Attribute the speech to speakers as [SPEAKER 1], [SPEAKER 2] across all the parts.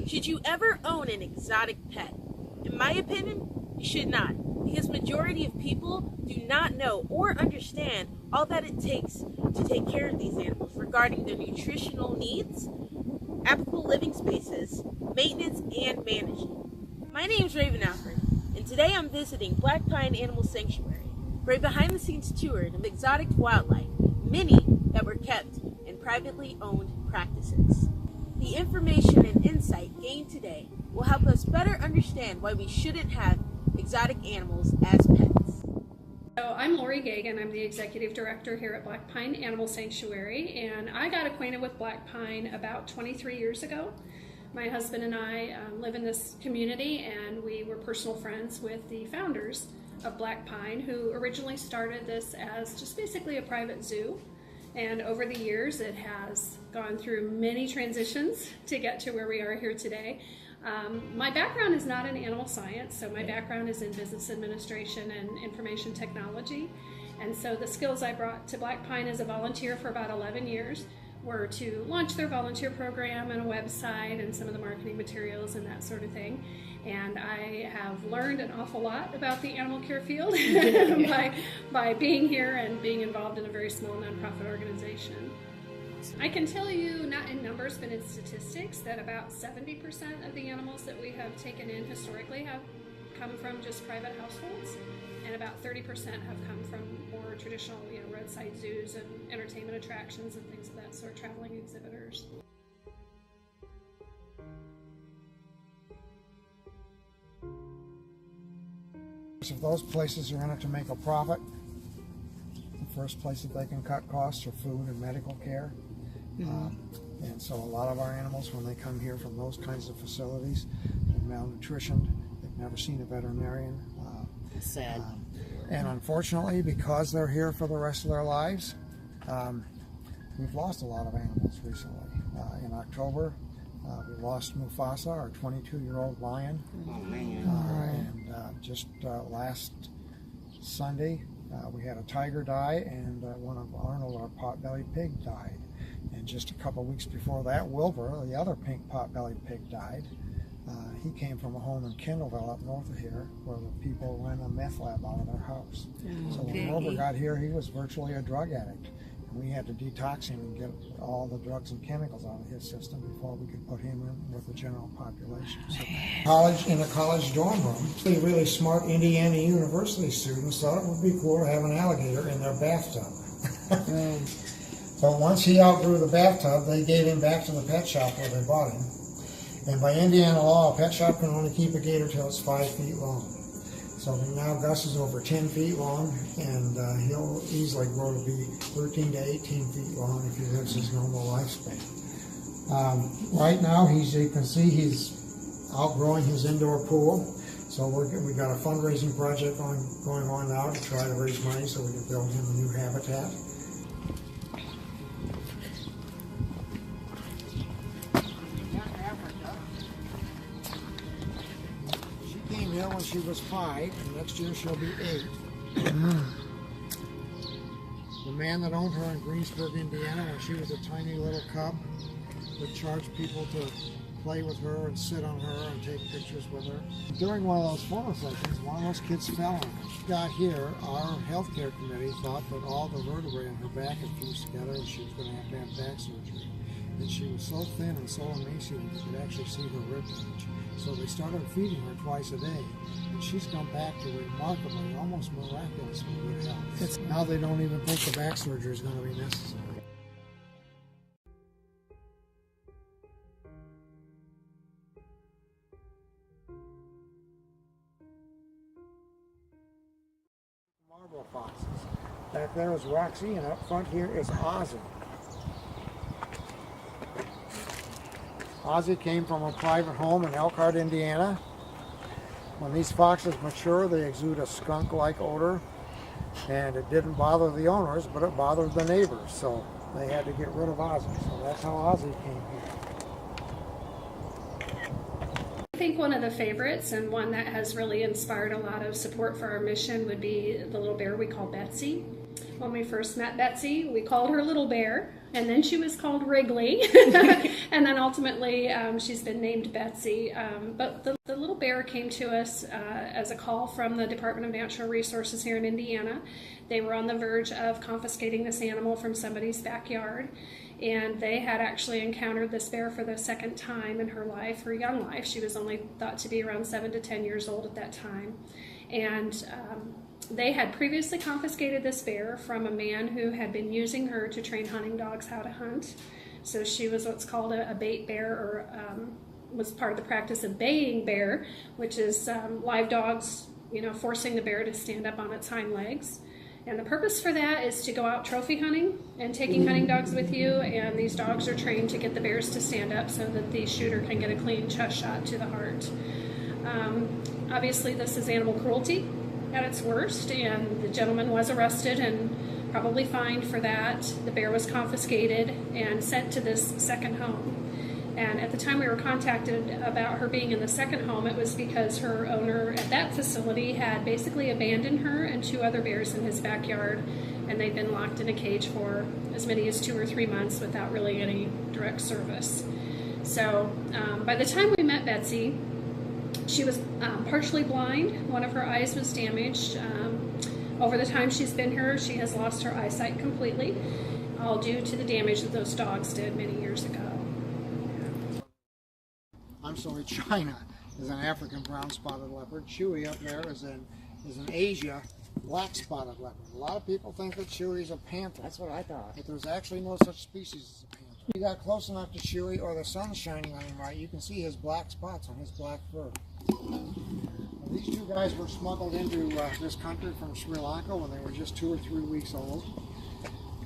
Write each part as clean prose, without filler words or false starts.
[SPEAKER 1] Should you ever own an exotic pet? In my opinion, you should not, because majority of people do not know or understand all that it takes to take care of these animals regarding their nutritional needs, applicable living spaces, maintenance, and management. My name is Raven Alfred, and today I'm visiting Black Pine Animal Sanctuary for a behind-the-scenes tour of exotic wildlife, many that were kept in privately owned practices. The information and insight gained today will help us better understand why we shouldn't have exotic animals as pets.
[SPEAKER 2] So I'm Lori Gagan. I'm the Executive Director here at Black Pine Animal Sanctuary, and I got acquainted with Black Pine about 23 years ago. My husband and I live in this community, and we were personal friends with the founders of Black Pine, who originally started this as just basically a private zoo. And over the years, it has gone through many transitions to get to where we are here today. My background is not in animal science, so my background is in business administration and information technology. And so the skills I brought to Black Pine as a volunteer for about 11 years were to launch their volunteer program and a website and some of the marketing materials and that sort of thing. And I have learned an awful lot about the animal care field by being here and being involved in a very small nonprofit organization. I can tell you, not in numbers but in statistics, that about 70% of the animals that we have taken in historically have come from just private households, and about 30% have come from more traditional, roadside zoos and entertainment attractions and things of that sort, traveling exhibitors.
[SPEAKER 3] If those places are in it to make a profit, the first place that they can cut costs are food and medical care. And so a lot of our animals, when they come here from those kinds of facilities, they're malnutritioned, they've never seen a veterinarian.
[SPEAKER 4] Sad.
[SPEAKER 3] And unfortunately, because they're here for the rest of their lives, we've lost a lot of animals recently. In October, we lost Mufasa, our 22-year-old lion.
[SPEAKER 4] Oh, man.
[SPEAKER 3] And just last Sunday, we had a tiger die, and one of Arnold, our pot-bellied pig, died. And just a couple weeks before that, Wilbur, the other pink pot-bellied pig, died. He came from a home in Kendallville up north of here, where the people ran a meth lab out of their house. So when Wilbur got here, he was virtually a drug addict. And we had to detox him and get all the drugs and chemicals out of his system before we could put him in with the general population. So in a college dorm room, the really smart Indiana University students thought it would be cool to have an alligator in their bathtub. But once he outgrew the bathtub, they gave him back to the pet shop where they bought him. And by Indiana law, a pet shop can only keep a gator till it's 5 feet long. So now Gus is over 10 feet long, and he'll easily grow to be 13 to 18 feet long if he lives his normal lifespan. Right now, you can see he's outgrowing his indoor pool. So we got a fundraising project going on now to try to raise money so we can build him a new habitat. When she was 5, and next year she'll be 8. The man that owned her in Greensburg, Indiana, when she was a tiny little cub, would charge people to play with her and sit on her and take pictures with her. During one of those photo sessions, one of those kids fell on her. She got here, our healthcare committee thought that all the vertebrae in her back had fused together and she was going to have back surgery. And she was so thin and so emaciated you could actually see her rib cage. So they started feeding her twice a day, and she's come back to remarkably, almost miraculously good health. Now they don't even think the back surgery is going to be necessary. Marble foxes. Back there is Roxy, and up front here is Ozzy. Ozzy came from a private home in Elkhart, Indiana. When these foxes mature, they exude a skunk-like odor, and it didn't bother the owners, but it bothered the neighbors, so they had to get rid of Ozzy. So that's how Ozzy came here.
[SPEAKER 2] I think one of the favorites, and one that has really inspired a lot of support for our mission, would be the little bear we call Betsy. when we first met Betsy. We called her Little Bear, and then she was called Wrigley, and then ultimately she's been named Betsy. But the Little Bear came to us as a call from the Department of Natural Resources here in Indiana. They were on the verge of confiscating this animal from somebody's backyard, and they had actually encountered this bear for the second time in her life, her young life. She was only thought to be around 7 to 10 years old at that time. And they had previously confiscated this bear from a man who had been using her to train hunting dogs how to hunt. So she was what's called a bait bear, or was part of the practice of baying bear, which is live dogs, forcing the bear to stand up on its hind legs. And the purpose for that is to go out trophy hunting and taking hunting dogs with you, and these dogs are trained to get the bears to stand up so that the shooter can get a clean chest shot to the heart. Obviously, this is animal cruelty at its worst, and the gentleman was arrested and probably fined for that. The bear was confiscated and sent to this second home. And at the time we were contacted about her being in the second home, it was because her owner at that facility had basically abandoned her and 2 other bears in his backyard, and they'd been locked in a cage for as many as 2 or 3 months without really any direct service. So by the time we met Betsy, she was partially blind. One of her eyes was damaged. Over the time she's been here, she has lost her eyesight completely, all due to the damage that those dogs did many years ago.
[SPEAKER 3] I'm sorry, China is an African brown spotted leopard. Chewy up there is an Asia black spotted leopard. A lot of people think that Chewy is a panther.
[SPEAKER 4] That's what I thought.
[SPEAKER 3] But there's actually no such species as a panther. If you got close enough to Chewy, or the sun's shining on him right, you can see his black spots on his black fur. These 2 guys were smuggled into this country from Sri Lanka when they were just 2 or 3 weeks old.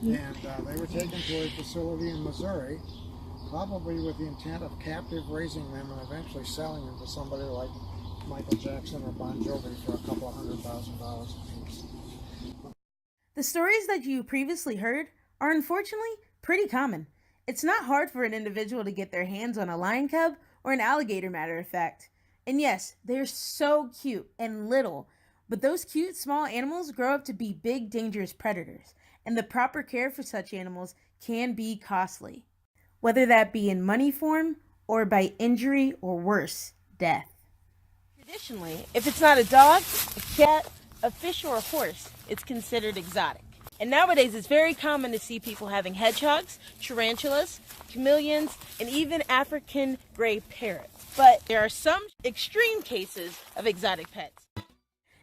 [SPEAKER 3] And they were taken to a facility in Missouri, probably with the intent of captive raising them and eventually selling them to somebody like Michael Jackson or Bon Jovi for a couple of $100,000 apiece.
[SPEAKER 1] The stories that you previously heard are unfortunately pretty common. It's not hard for an individual to get their hands on a lion cub or an alligator, matter of fact. And yes, they're so cute and little, but those cute small animals grow up to be big, dangerous predators, and the proper care for such animals can be costly, whether that be in money form or by injury or worse, death. Traditionally, if it's not a dog, a cat, a fish, or a horse, it's considered exotic. And nowadays, it's very common to see people having hedgehogs, tarantulas, chameleons, and even African gray parrots. But there are some extreme cases of exotic pets.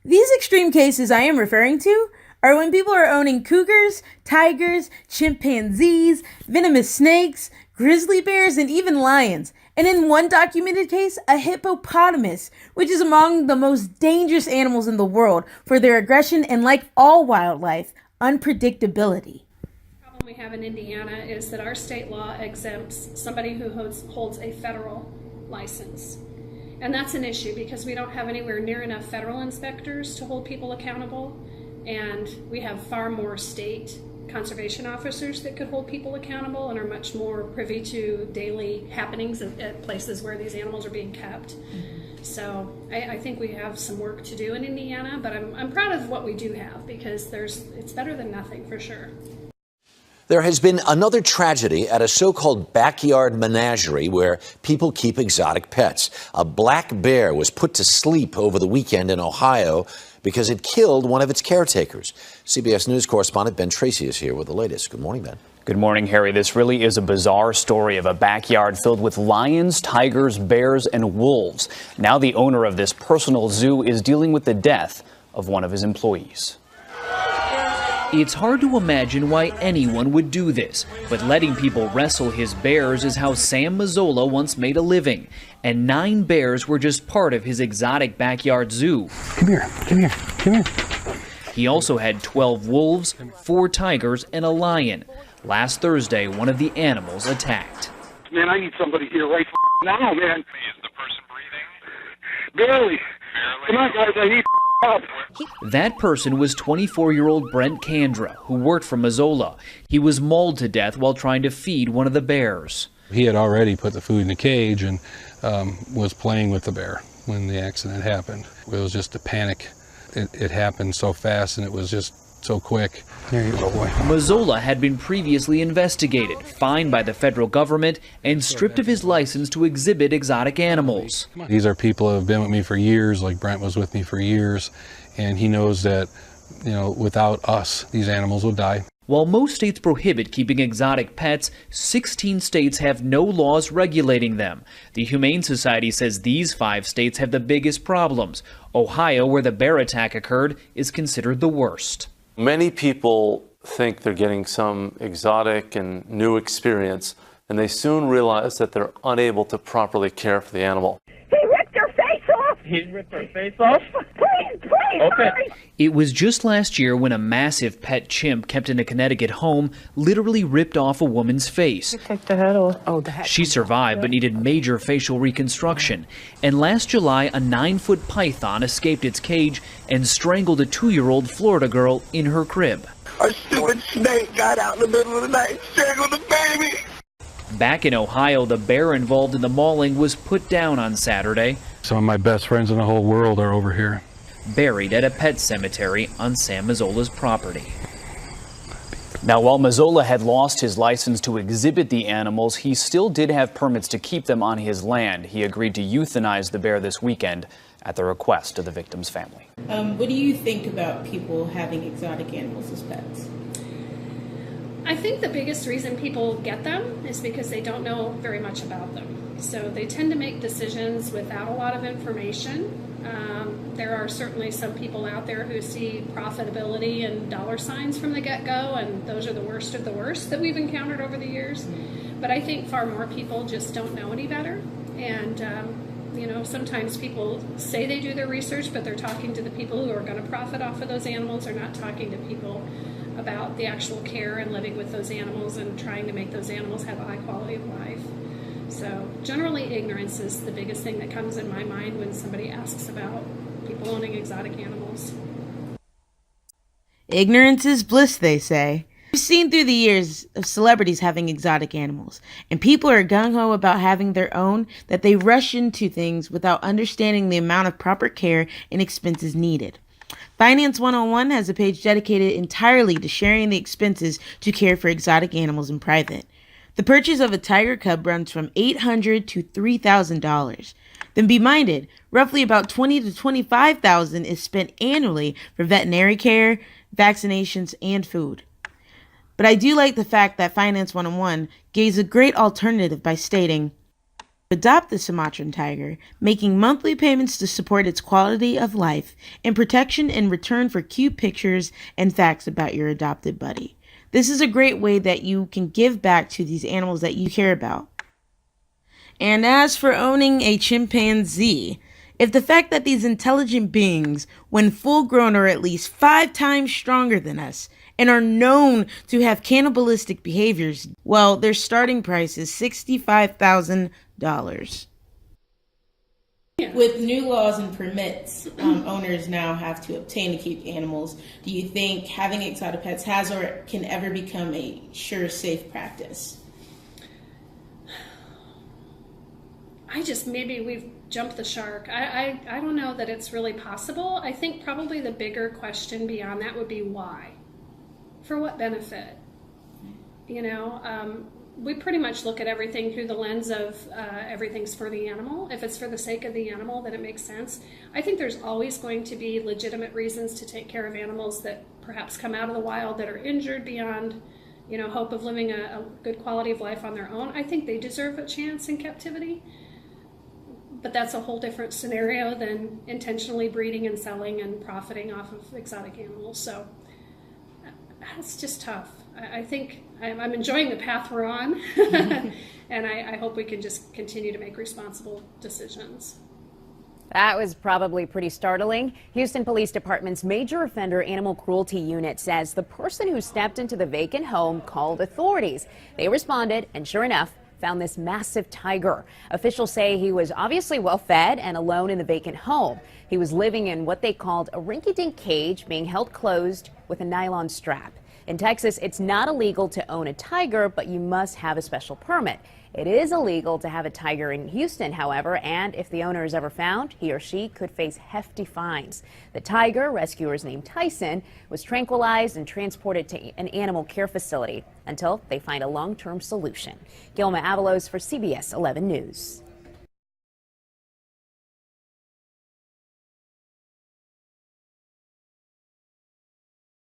[SPEAKER 1] These extreme cases I am referring to are when people are owning cougars, tigers, chimpanzees, venomous snakes, grizzly bears, and even lions. And in one documented case, a hippopotamus, which is among the most dangerous animals in the world for their aggression and, like all wildlife, unpredictability.
[SPEAKER 2] The problem we have in Indiana is that our state law exempts somebody who holds a federal license. And that's an issue because we don't have anywhere near enough federal inspectors to hold people accountable, and we have far more state conservation officers that could hold people accountable and are much more privy to daily happenings at places where these animals are being kept. So I think we have some work to do in Indiana, but I'm proud of what we do have because it's better than nothing for sure.
[SPEAKER 5] There has been another tragedy at a so-called backyard menagerie where people keep exotic pets. A black bear was put to sleep over the weekend in Ohio because it killed one of its caretakers. CBS News correspondent Ben Tracy is here with the latest. Good morning, Ben.
[SPEAKER 6] Good morning, Harry. This really is a bizarre story of a backyard filled with lions, tigers, bears, and wolves. Now the owner of this personal zoo is dealing with the death of one of his employees.
[SPEAKER 7] It's hard to imagine why anyone would do this, but letting people wrestle his bears is how Sam Mazzola once made a living. And 9 bears were just part of his exotic backyard zoo.
[SPEAKER 8] Come here, come here, come here.
[SPEAKER 7] He also had 12 wolves, 4 tigers, and a lion. Last Thursday, one of the animals attacked.
[SPEAKER 8] Man, I need somebody here right now, man. Is the person breathing? Barely. Come on, guys, I need help.
[SPEAKER 7] That person was 24-year-old Brent Kandra, who worked for Mazzola. He was mauled to death while trying to feed one of the bears.
[SPEAKER 9] He had already put the food in the cage and was playing with the bear when the accident happened. It was just a panic. It happened so fast, and it was just so quick. There you go, boy.
[SPEAKER 7] Mazzola had been previously investigated, fined by the federal government, and stripped of his license to exhibit exotic animals.
[SPEAKER 9] These are people who have been with me for years, like Brent was with me for years, and he knows that, you know, without us, these animals will die.
[SPEAKER 7] While most states prohibit keeping exotic pets, 16 states have no laws regulating them. The Humane Society says these 5 states have the biggest problems. Ohio, where the bear attack occurred, is considered the worst.
[SPEAKER 10] Many people think they're getting some exotic and new experience, and they soon realize that they're unable to properly care for the animal.
[SPEAKER 11] He ripped her face off! He ripped her face off? Please, okay. Hurry.
[SPEAKER 7] It was just last year when a massive pet chimp kept in a Connecticut home literally ripped off a woman's face.
[SPEAKER 11] Take the head off. Oh, the head.
[SPEAKER 7] She survived but needed major facial reconstruction. And last July, a 9-foot python escaped its cage and strangled a 2-year-old Florida girl in her crib.
[SPEAKER 11] A stupid snake got out in the middle of the night, strangled the baby.
[SPEAKER 7] Back in Ohio, the bear involved in the mauling was put down on Saturday.
[SPEAKER 9] Some of my best friends in the whole world are over here.
[SPEAKER 7] Buried at a pet cemetery on Sam Mazzola's property.
[SPEAKER 6] Now, while Mazzola had lost his license to exhibit the animals, he still did have permits to keep them on his land. He agreed to euthanize the bear this weekend at the request of the victim's family.
[SPEAKER 1] What do you think about people having exotic animals as pets?
[SPEAKER 2] I think the biggest reason people get them is because they don't know very much about them. So they tend to make decisions without a lot of information. There are certainly some people out there who see profitability and dollar signs from the get-go, and those are the worst of the worst that we've encountered over the years. But I think far more people just don't know any better. And, you know, sometimes people say they do their research, but they're talking to the people who are going to profit off of those animals. They're not talking to people about the actual care and living with those animals and trying to make those animals have a high quality of life. So generally ignorance is the biggest thing that comes in my mind when somebody asks about people owning exotic animals.
[SPEAKER 12] Ignorance is bliss, they say. We've seen through the years of celebrities having exotic animals, and people are gung-ho about having their own that they rush into things without understanding the amount of proper care and expenses needed. Finance 101 has a page dedicated entirely to sharing the expenses to care for exotic animals in private. The purchase of a tiger cub runs from $800 to $3,000. Then be minded, roughly about $20,000 to $25,000 is spent annually for veterinary care, vaccinations, and food. But I do like the fact that Finance 101 gives a great alternative by stating, adopt the Sumatran tiger, making monthly payments to support its quality of life and protection in return for cute pictures and facts about your adopted buddy. This is a great way that you can give back to these animals that you care about. And as for owning a chimpanzee, if the fact that these intelligent beings, when full grown, are at least 5 times stronger than us and are known to have cannibalistic behaviors, well, their starting price is $65,000.
[SPEAKER 1] With new laws and permits owners now have to obtain to keep animals, do you think having exotic pets has or can ever become a sure, safe practice?
[SPEAKER 2] Maybe we've jumped the shark. I don't know that it's really possible. I think probably the bigger question beyond that would be why? For what benefit? You know, we pretty much look at everything through the lens of everything's for the animal. If it's for the sake of the animal, then it makes sense. I think there's always going to be legitimate reasons to take care of animals that perhaps come out of the wild that are injured beyond, you know, hope of living a good quality of life on their own. I think they deserve a chance in captivity. But that's a whole different scenario than intentionally breeding and selling and profiting off of exotic animals. So it's just tough. I think I'm enjoying the path we're on, and I hope we can just continue to make responsible decisions.
[SPEAKER 13] That was probably pretty startling. Houston Police Department's Major Offender Animal Cruelty Unit says the person who stepped into the vacant home called authorities. They responded, and sure enough, found this massive tiger. Officials say he was obviously well fed and alone in the vacant home. He was living in what they called a rinky-dink cage, being held closed with a nylon strap. In Texas, it's not illegal to own a tiger, but you must have a special permit. It is illegal to have a tiger in Houston, however, and if the owner is ever found, he or she could face hefty fines. The tiger, rescuers named Tyson, was tranquilized and transported to an animal care facility until they find a long-term solution. Gilma Avalos for CBS 11 News.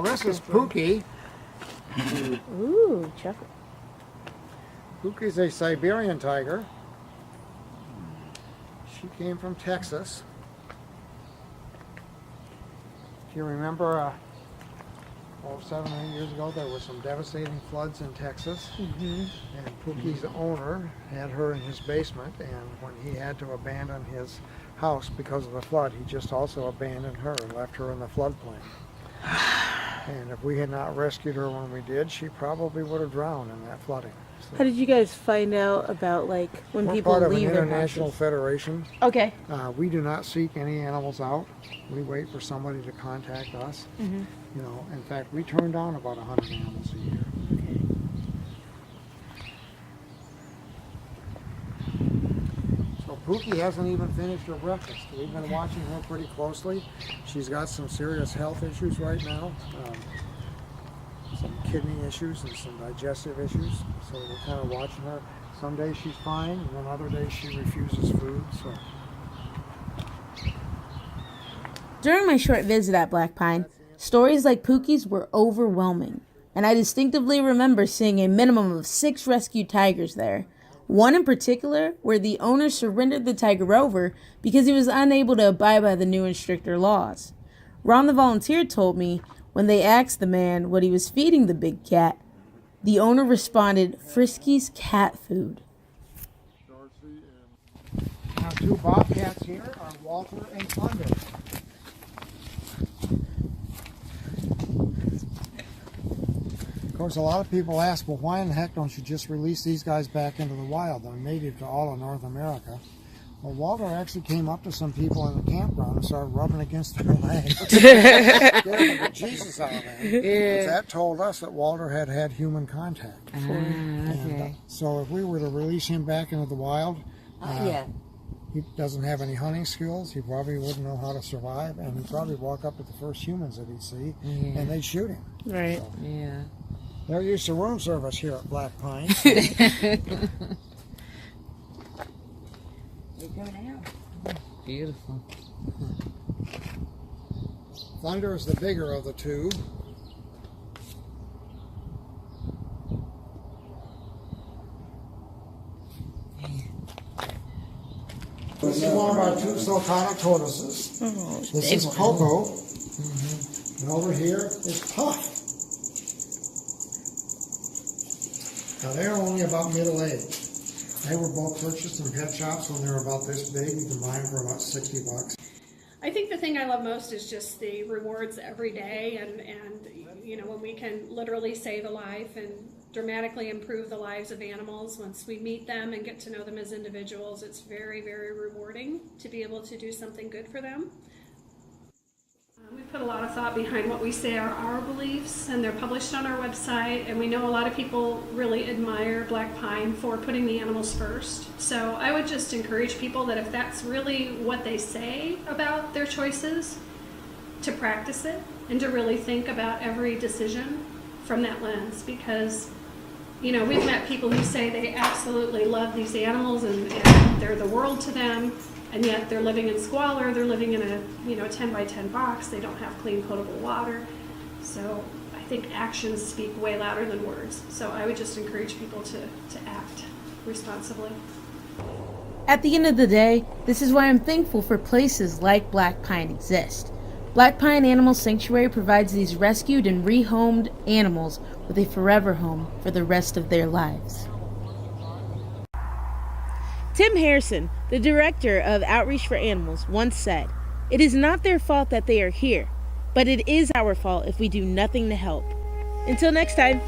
[SPEAKER 3] This is Pookie.
[SPEAKER 12] Ooh, chocolate.
[SPEAKER 3] Pookie's a Siberian tiger. She came from Texas. If you remember, 7 or 8 years ago, there were some devastating floods in Texas. And Pookie's owner had her in his basement, and when he had to abandon his house because of the flood, he just also abandoned her and left her in the floodplain. And if we had not rescued her when we did, she probably would have drowned in that flooding. So
[SPEAKER 12] How did you guys find out about like when
[SPEAKER 3] we're
[SPEAKER 12] people
[SPEAKER 3] part of
[SPEAKER 12] leave
[SPEAKER 3] an
[SPEAKER 12] their
[SPEAKER 3] international
[SPEAKER 12] houses?
[SPEAKER 3] federation.
[SPEAKER 12] Okay.
[SPEAKER 3] We do not seek any animals out. We wait for somebody to contact us. You know, in fact, we turn down about 100 animals a year. So Pookie hasn't even finished her breakfast. We've been watching her pretty closely. She's got some serious health issues right now. Some kidney issues and some digestive issues. So we're kind of watching her. Some days she's fine, and then other days she refuses food. So.
[SPEAKER 12] During my short visit at Black Pine, stories like Pookie's were overwhelming, and I distinctively remember seeing a minimum of 6 rescued tigers there. One in particular, where the owner surrendered the tiger over because he was unable to abide by the new and stricter laws. Ron the volunteer told me when they asked the man what he was feeding the big cat, the owner responded, Frisky's cat food.
[SPEAKER 3] Now 2 bobcats here are Walter and Thunder. Of course, a lot of people ask, well, why in the heck don't you just release these guys back into the wild? They're native to all of North America. Well, Walter actually came up to some people in the campground and started rubbing against their legs. Scared the Jesus out of them.
[SPEAKER 12] Yeah.
[SPEAKER 3] That told us that Walter had had human contact.
[SPEAKER 12] Okay.
[SPEAKER 3] And, so if we were to release him back into the wild, he doesn't have any hunting skills. He probably wouldn't know how to survive, and he'd probably walk up to the first humans that he'd see, and they'd shoot him.
[SPEAKER 12] Right.
[SPEAKER 3] So, they're used to room service here at Black Pine.
[SPEAKER 14] Beautiful.
[SPEAKER 3] Thunder is the bigger of the 2. This is one of our 2 sulcata tortoises. This is Coco. And over here is Puff. Now they're only about middle-aged. They were both purchased in pet shops when they were about this big. You can buy them for about $60.
[SPEAKER 2] I think the thing I love most is just the rewards every day, and you know, when we can literally save a life and dramatically improve the lives of animals once we meet them and get to know them as individuals, it's very, very rewarding to be able to do something good for them. We put a lot of thought behind what we say are our beliefs, and they're published on our website, and we know a lot of people really admire Black Pine for putting the animals first. So I would just encourage people that if that's really what they say about their choices, to practice it and to really think about every decision from that lens, because you know, we've met people who say they absolutely love these animals and they're the world to them, and yet they're living in squalor, they're living in a 10 by 10 box, they don't have clean potable water. So I think actions speak way louder than words. So I would just encourage people to act responsibly.
[SPEAKER 12] At the end of the day, this is why I'm thankful for places like Black Pine exist. Black Pine Animal Sanctuary provides these rescued and rehomed animals with a forever home for the rest of their lives. Tim Harrison, the director of Outreach for Animals, once said, "It is not their fault that they are here, but it is our fault if we do nothing to help." Until next time.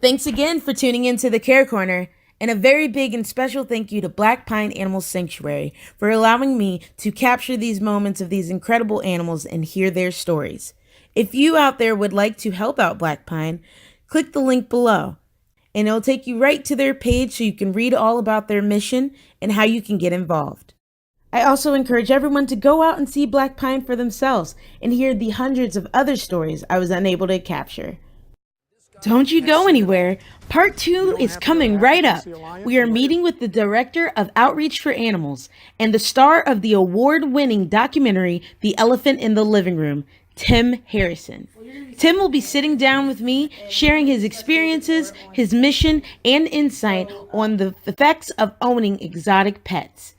[SPEAKER 12] Thanks again for tuning in to the Care Corner, and a very big and special thank you to Black Pine Animal Sanctuary for allowing me to capture these moments of these incredible animals and hear their stories. If you out there would like to help out Black Pine, click the link below, and it'll take you right to their page so you can read all about their mission and how you can get involved. I also encourage everyone to go out and see Black Pine for themselves and hear the hundreds of other stories I was unable to capture. Don't you go anywhere. Part 2 is coming right up. We are meeting with the Director of Outreach for Animals and the star of the award-winning documentary, The Elephant in the Living Room, Tim Harrison. Tim will be sitting down with me, sharing his experiences, his mission, and insight on the effects of owning exotic pets.